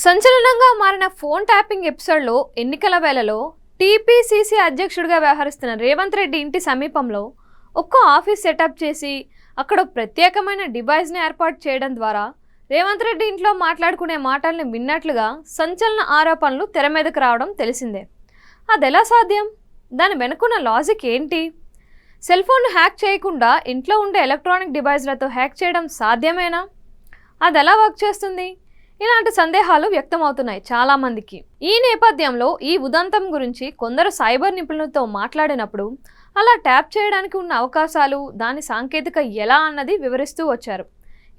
సంచలనంగా మారిన phone tapping ఎపిసోడ్లో ఎన్నికల వేళలో టీపీసీసీ అధ్యక్షుడిగా వ్యవహరిస్తున్న రేవంత్ రెడ్డి ఇంటి సమీపంలో ఒక్క ఆఫీస్ సెటప్ చేసి అక్కడ ప్రత్యేకమైన డివైస్ని ఏర్పాటు చేయడం ద్వారా రేవంత్ రెడ్డి ఇంట్లో మాట్లాడుకునే మాటల్ని విన్నట్లుగా సంచలన ఆరోపణలు తెర మీదకు రావడం తెలిసిందే. అదెలా సాధ్యం? దాని వెనుకున్న లాజిక్ ఏంటి? సెల్ ఫోన్ హ్యాక్ చేయకుండా ఇంట్లో ఉండే ఎలక్ట్రానిక్ డివైస్లతో హ్యాక్ చేయడం సాధ్యమేనా? అది ఎలా వర్క్ చేస్తుంది? ఇలాంటి సందేహాలు వ్యక్తమవుతున్నాయి చాలామందికి. ఈ నేపథ్యంలో ఈ ఉదంతం గురించి కొందరు సైబర్ నిపుణులతో మాట్లాడినప్పుడు అలా ట్యాప్ చేయడానికి ఉన్న అవకాశాలు, దాని సాంకేతిక ఎలా అన్నది వివరిస్తూ వచ్చారు.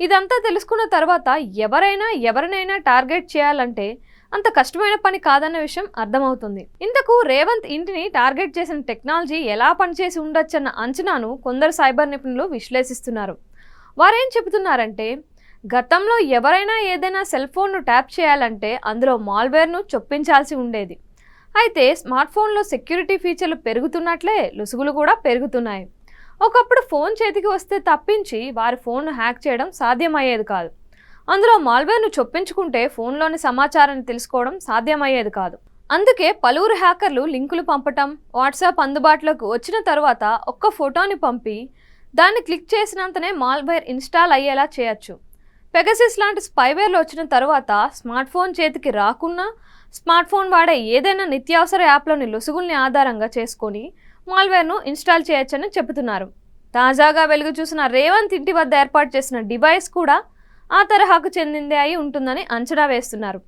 ఇదంతా తెలుసుకున్న తర్వాత ఎవరినైనా టార్గెట్ చేయాలంటే అంత కష్టమైన పని కాదన్న విషయం అర్థమవుతుంది. ఇంతకు రేవంత్ ఇంటిని టార్గెట్ చేసిన టెక్నాలజీ ఎలా పనిచేసి ఉండొచ్చన్న అంచనాను కొందరు సైబర్ నిపుణులు విశ్లేషిస్తున్నారు. వారేం చెబుతున్నారంటే, గతంలో ఎవరైనా ఏదైనా సెల్ ఫోన్ను ట్యాప్ చేయాలంటే అందులో మాల్వేర్ను చొప్పించాల్సి ఉండేది. అయితే స్మార్ట్ ఫోన్లో సెక్యూరిటీ ఫీచర్లు పెరుగుతున్నట్లే లొసుగులు కూడా పెరుగుతున్నాయి. ఒకప్పుడు ఫోన్ చేతికి వస్తే తప్పించి వారి ఫోన్ను హ్యాక్ చేయడం సాధ్యమయ్యేది కాదు. అందులో మాల్వేర్ను చొప్పించుకుంటే ఫోన్లోని సమాచారాన్ని తెలుసుకోవడం సాధ్యమయ్యేది కాదు. అందుకే పలువురు హ్యాకర్లు లింకులు పంపటం, వాట్సాప్ అందుబాటులోకి వచ్చిన తర్వాత ఒక్క ఫోటోని పంపి దాన్ని క్లిక్ చేసినంతనే మాల్వేర్ ఇన్స్టాల్ అయ్యేలా చేయొచ్చు. పెగసిస్ లాంటి స్పైవేర్లు వచ్చిన తర్వాత స్మార్ట్ ఫోన్ చేతికి రాకున్నా స్మార్ట్ ఫోన్ వాడే ఏదైనా నిత్యావసర యాప్లోని లొసుగుల్ని ఆధారంగా చేసుకొని మాల్వేర్ను ఇన్స్టాల్ చేయొచ్చని చెబుతున్నారు. తాజాగా వెలుగు చూసిన రేవంత్ ఇంటి వద్ద ఏర్పాటు చేసిన డివైస్ కూడా ఆ తరహాకు చెందిందే అయి ఉంటుందని అంచనా వేస్తున్నారు.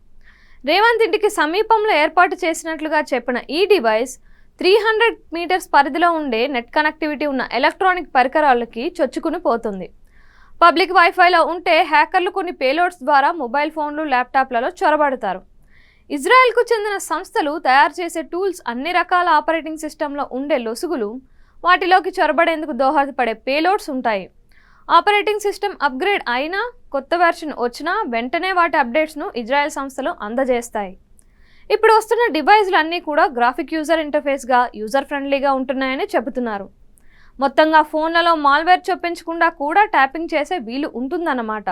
రేవంత్ ఇంటికి సమీపంలో ఏర్పాటు చేసినట్లుగా చెప్పిన ఈ డివైస్ 300 మీటర్స్ పరిధిలో ఉండే నెట్ కనెక్టివిటీ ఉన్న ఎలక్ట్రానిక్ పరికరాలకి చొచ్చుకుని పోతుంది. పబ్లిక్ వైఫైలో ఉంటే హ్యాకర్లు కొన్ని పేలోడ్స్ ద్వారా మొబైల్ ఫోన్లు, ల్యాప్టాప్లలో చొరబడతారు. ఇజ్రాయెల్కు చెందిన సంస్థలు తయారు చేసే టూల్స్ అన్ని రకాల ఆపరేటింగ్ సిస్టంలో ఉండే లొసుగులు, వాటిలోకి చొరబడేందుకు దోహదపడే పేలోడ్స్ ఉంటాయి. ఆపరేటింగ్ సిస్టమ్ అప్గ్రేడ్ అయినా, కొత్త వెర్షన్ వచ్చినా వెంటనే వాటి అప్డేట్స్ను ఇజ్రాయెల్ సంస్థలు అందజేస్తాయి. ఇప్పుడు వస్తున్న డివైజ్లు అన్నీ కూడా గ్రాఫిక్ యూజర్ ఇంటర్ఫేస్గా, యూజర్ ఫ్రెండ్లీగా ఉంటున్నాయని చెబుతున్నారు. మొత్తంగా ఫోన్లలో మాల్వేర్ చొప్పించకుండా కూడా ట్యాపింగ్ చేసే వీలు ఉంటుందన్నమాట.